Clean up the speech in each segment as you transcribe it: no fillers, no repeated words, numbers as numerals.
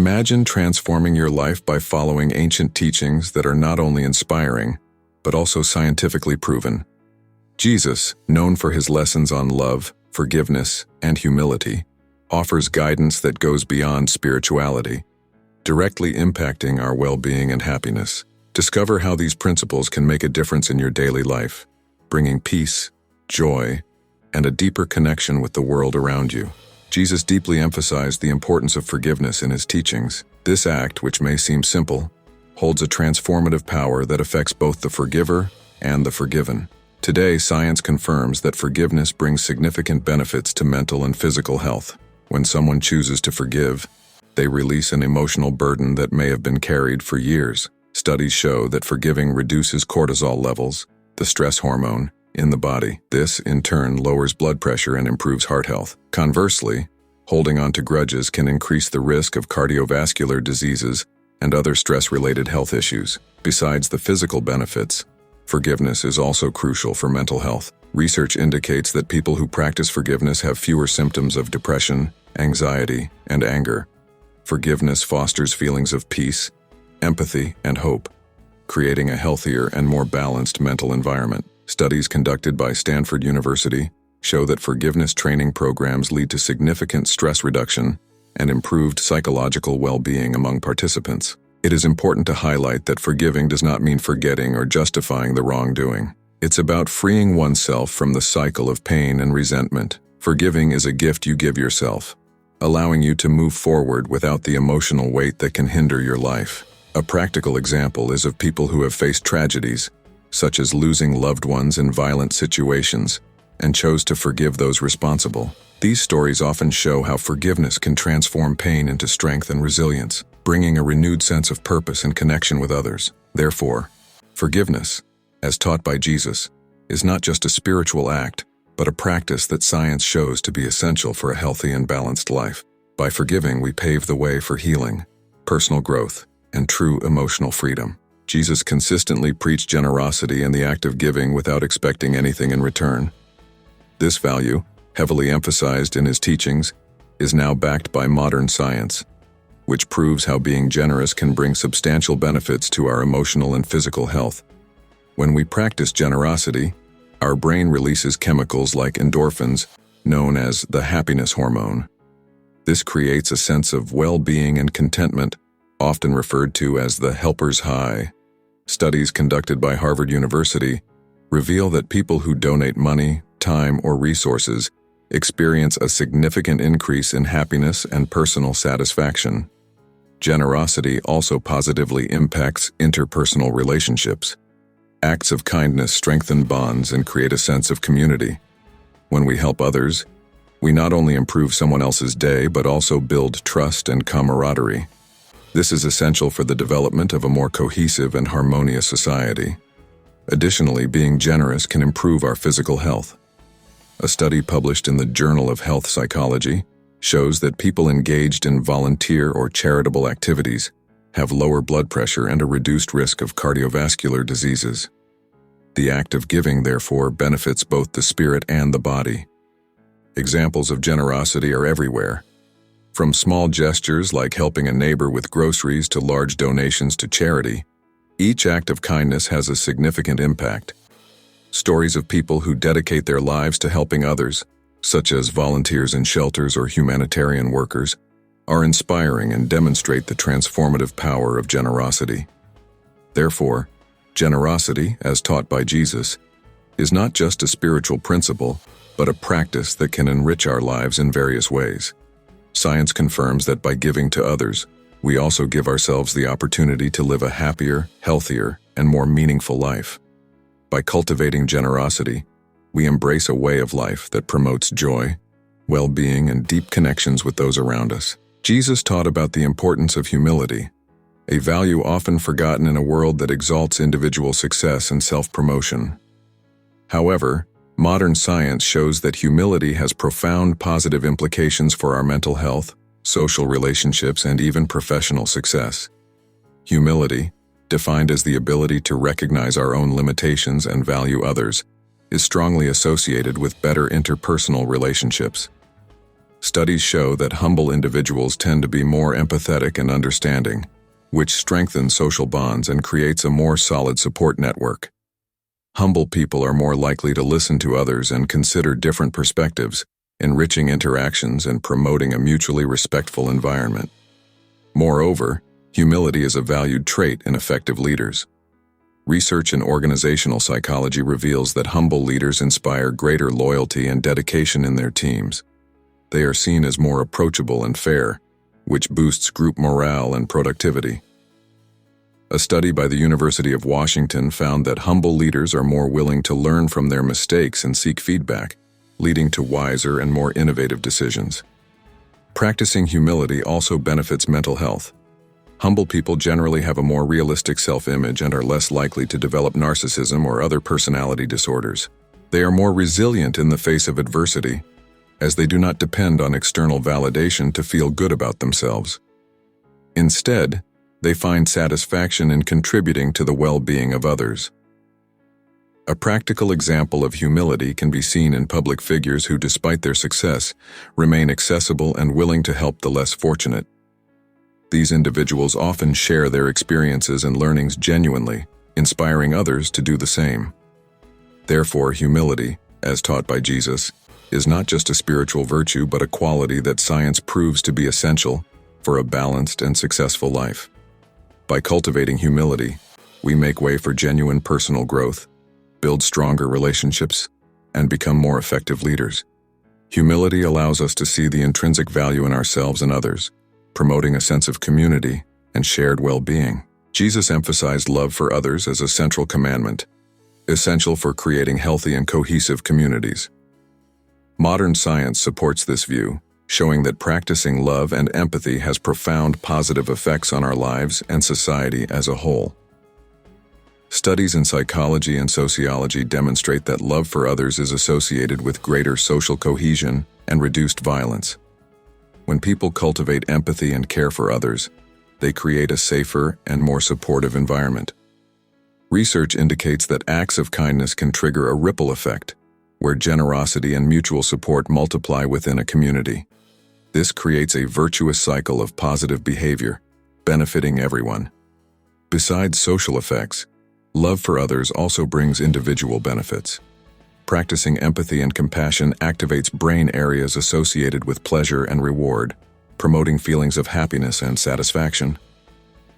Imagine transforming your life by following ancient teachings that are not only inspiring, but also scientifically proven. Jesus, known for his lessons on love, forgiveness, and humility, offers guidance that goes beyond spirituality, directly impacting our well-being and happiness. Discover how these principles can make a difference in your daily life, bringing peace, joy, and a deeper connection with the world around you. Jesus deeply emphasized the importance of forgiveness in his teachings. This act, which may seem simple, holds a transformative power that affects both the forgiver and the forgiven. Today, science confirms that forgiveness brings significant benefits to mental and physical health. When someone chooses to forgive, they release an emotional burden that may have been carried for years. Studies show that forgiving reduces cortisol levels, the stress hormone, in the body. This, in turn, lowers blood pressure and improves heart health. Conversely, holding on to grudges can increase the risk of cardiovascular diseases and other stress-related health issues. Besides the physical benefits, forgiveness is also crucial for mental health. Research indicates that people who practice forgiveness have fewer symptoms of depression, anxiety, and anger. Forgiveness fosters feelings of peace, empathy, and hope, creating a healthier and more balanced mental environment. Studies conducted by Stanford University show that forgiveness training programs lead to significant stress reduction and improved psychological well-being among participants. It is important to highlight that forgiving does not mean forgetting or justifying the wrongdoing. It's about freeing oneself from the cycle of pain and resentment. Forgiving is a gift you give yourself, allowing you to move forward without the emotional weight that can hinder your life. A practical example is of people who have faced tragedies, such as losing loved ones in violent situations, and chose to forgive those responsible. These stories often show how forgiveness can transform pain into strength and resilience, bringing a renewed sense of purpose and connection with others. Therefore, forgiveness, as taught by Jesus, is not just a spiritual act, but a practice that science shows to be essential for a healthy and balanced life. By forgiving, we pave the way for healing, personal growth, and true emotional freedom. Jesus consistently preached generosity and the act of giving without expecting anything in return. This value, heavily emphasized in his teachings, is now backed by modern science, which proves how being generous can bring substantial benefits to our emotional and physical health. When we practice generosity, our brain releases chemicals like endorphins, known as the happiness hormone. This creates a sense of well-being and contentment, often referred to as the helper's high. Studies conducted by Harvard University reveal that people who donate money, time, or resources experience a significant increase in happiness and personal satisfaction. Generosity also positively impacts interpersonal relationships. Acts of kindness strengthen bonds and create a sense of community. When we help others, we not only improve someone else's day but also build trust and camaraderie. This is essential for the development of a more cohesive and harmonious society. Additionally, being generous can improve our physical health. A study published in the Journal of Health Psychology shows that people engaged in volunteer or charitable activities have lower blood pressure and a reduced risk of cardiovascular diseases. The act of giving, therefore, benefits both the spirit and the body. Examples of generosity are everywhere. From small gestures like helping a neighbor with groceries to large donations to charity, each act of kindness has a significant impact. Stories of people who dedicate their lives to helping others, such as volunteers in shelters or humanitarian workers, are inspiring and demonstrate the transformative power of generosity. Therefore, generosity, as taught by Jesus, is not just a spiritual principle, but a practice that can enrich our lives in various ways. Science confirms that by giving to others, we also give ourselves the opportunity to live a happier, healthier, and more meaningful life. By cultivating generosity, we embrace a way of life that promotes joy, well-being, and deep connections with those around us. Jesus taught about the importance of humility, a value often forgotten in a world that exalts individual success and self-promotion. However, modern science shows that humility has profound positive implications for our mental health, social relationships, and even professional success. Humility, defined as the ability to recognize our own limitations and value others, is strongly associated with better interpersonal relationships. Studies show that humble individuals tend to be more empathetic and understanding, which strengthens social bonds and creates a more solid support network. Humble people are more likely to listen to others and consider different perspectives, enriching interactions and promoting a mutually respectful environment. Moreover, humility is a valued trait in effective leaders. Research in organizational psychology reveals that humble leaders inspire greater loyalty and dedication in their teams. They are seen as more approachable and fair, which boosts group morale and productivity. A study by the University of Washington found that humble leaders are more willing to learn from their mistakes and seek feedback, leading to wiser and more innovative decisions. Practicing humility also benefits mental health. Humble people generally have a more realistic self-image and are less likely to develop narcissism or other personality disorders. They are more resilient in the face of adversity, as they do not depend on external validation to feel good about themselves. Instead, they find satisfaction in contributing to the well-being of others. A practical example of humility can be seen in public figures who, despite their success, remain accessible and willing to help the less fortunate. These individuals often share their experiences and learnings genuinely, inspiring others to do the same. Therefore, humility, as taught by Jesus, is not just a spiritual virtue but a quality that science proves to be essential for a balanced and successful life. By cultivating humility, we make way for genuine personal growth, build stronger relationships, and become more effective leaders. Humility allows us to see the intrinsic value in ourselves and others, promoting a sense of community and shared well-being. Jesus emphasized love for others as a central commandment, essential for creating healthy and cohesive communities. Modern science supports this view, showing that practicing love and empathy has profound positive effects on our lives and society as a whole. Studies in psychology and sociology demonstrate that love for others is associated with greater social cohesion and reduced violence. When people cultivate empathy and care for others, they create a safer and more supportive environment. Research indicates that acts of kindness can trigger a ripple effect, where generosity and mutual support multiply within a community. This creates a virtuous cycle of positive behavior, benefiting everyone. Besides social effects, love for others also brings individual benefits. Practicing empathy and compassion activates brain areas associated with pleasure and reward, promoting feelings of happiness and satisfaction.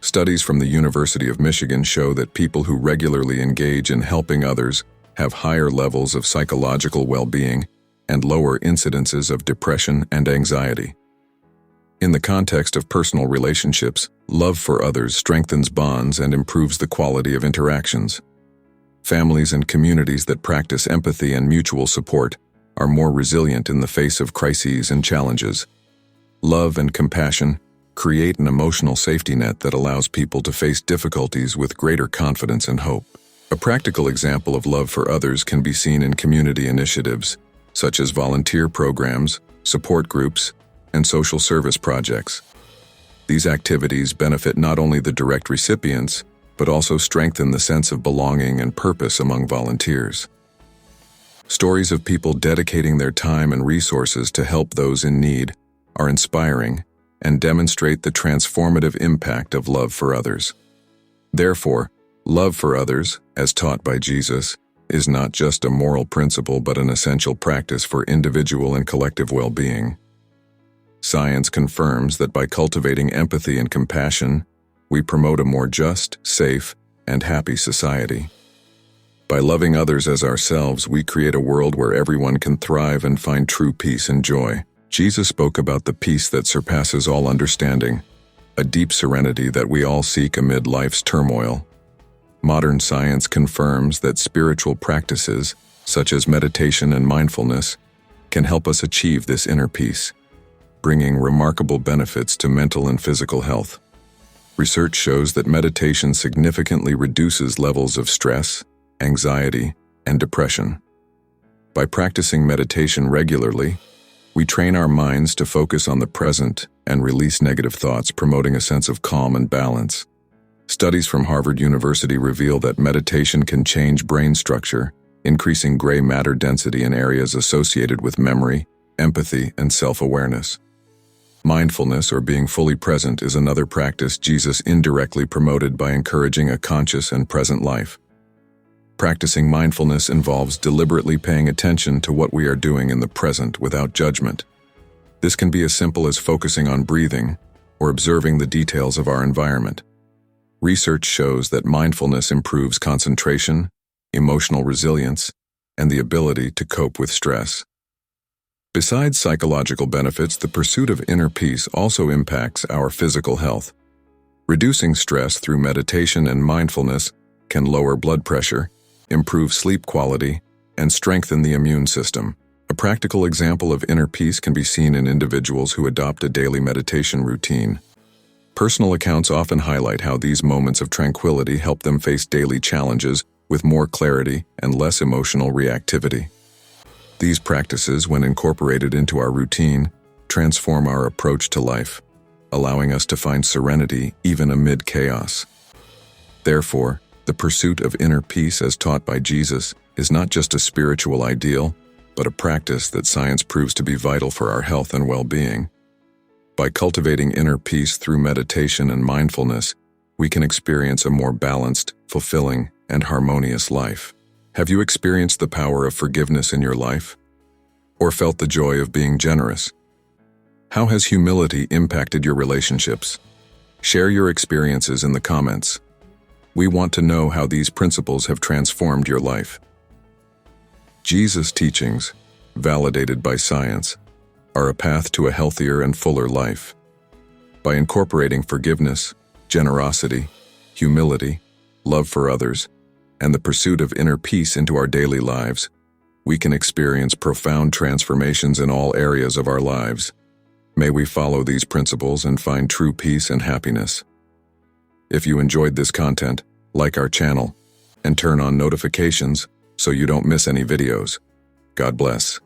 Studies from the University of Michigan show that people who regularly engage in helping others have higher levels of psychological well-being and lower incidences of depression and anxiety. In the context of personal relationships, love for others strengthens bonds and improves the quality of interactions. Families and communities that practice empathy and mutual support are more resilient in the face of crises and challenges. Love and compassion create an emotional safety net that allows people to face difficulties with greater confidence and hope. A practical example of love for others can be seen in community initiatives, such as volunteer programs, support groups, and social service projects. These activities benefit not only the direct recipients, but also strengthen the sense of belonging and purpose among volunteers. Stories of people dedicating their time and resources to help those in need are inspiring and demonstrate the transformative impact of love for others. Therefore, love for others, as taught by Jesus, is not just a moral principle but an essential practice for individual and collective well-being. Science confirms that by cultivating empathy and compassion, we promote a more just, safe, and happy society. By loving others as ourselves, we create a world where everyone can thrive and find true peace and joy. Jesus spoke about the peace that surpasses all understanding, a deep serenity that we all seek amid life's turmoil. Modern science confirms that spiritual practices, such as meditation and mindfulness, can help us achieve this inner peace, bringing remarkable benefits to mental and physical health. Research shows that meditation significantly reduces levels of stress, anxiety, and depression. By practicing meditation regularly, we train our minds to focus on the present and release negative thoughts, promoting a sense of calm and balance. Studies from Harvard University reveal that meditation can change brain structure, increasing gray matter density in areas associated with memory, empathy, and self-awareness. Mindfulness, or being fully present, is another practice Jesus indirectly promoted by encouraging a conscious and present life. Practicing mindfulness involves deliberately paying attention to what we are doing in the present without judgment. This can be as simple as focusing on breathing or observing the details of our environment. Research shows that mindfulness improves concentration, emotional resilience, and the ability to cope with stress. Besides psychological benefits, the pursuit of inner peace also impacts our physical health. Reducing stress through meditation and mindfulness can lower blood pressure, improve sleep quality, and strengthen the immune system. A practical example of inner peace can be seen in individuals who adopt a daily meditation routine. Personal accounts often highlight how these moments of tranquility help them face daily challenges with more clarity and less emotional reactivity. These practices, when incorporated into our routine, transform our approach to life, allowing us to find serenity even amid chaos. Therefore, the pursuit of inner peace as taught by Jesus is not just a spiritual ideal, but a practice that science proves to be vital for our health and well-being. By cultivating inner peace through meditation and mindfulness, we can experience a more balanced, fulfilling, and harmonious life. Have you experienced the power of forgiveness in your life? Or felt the joy of being generous? How has humility impacted your relationships? Share your experiences in the comments. We want to know how these principles have transformed your life. Jesus' teachings, validated by science, are a path to a healthier and fuller life. By incorporating forgiveness, generosity, humility, love for others, and the pursuit of inner peace into our daily lives, we can experience profound transformations in all areas of our lives. May we follow these principles and find true peace and happiness. If you enjoyed this content, like our channel and turn on notifications so you don't miss any videos. God bless.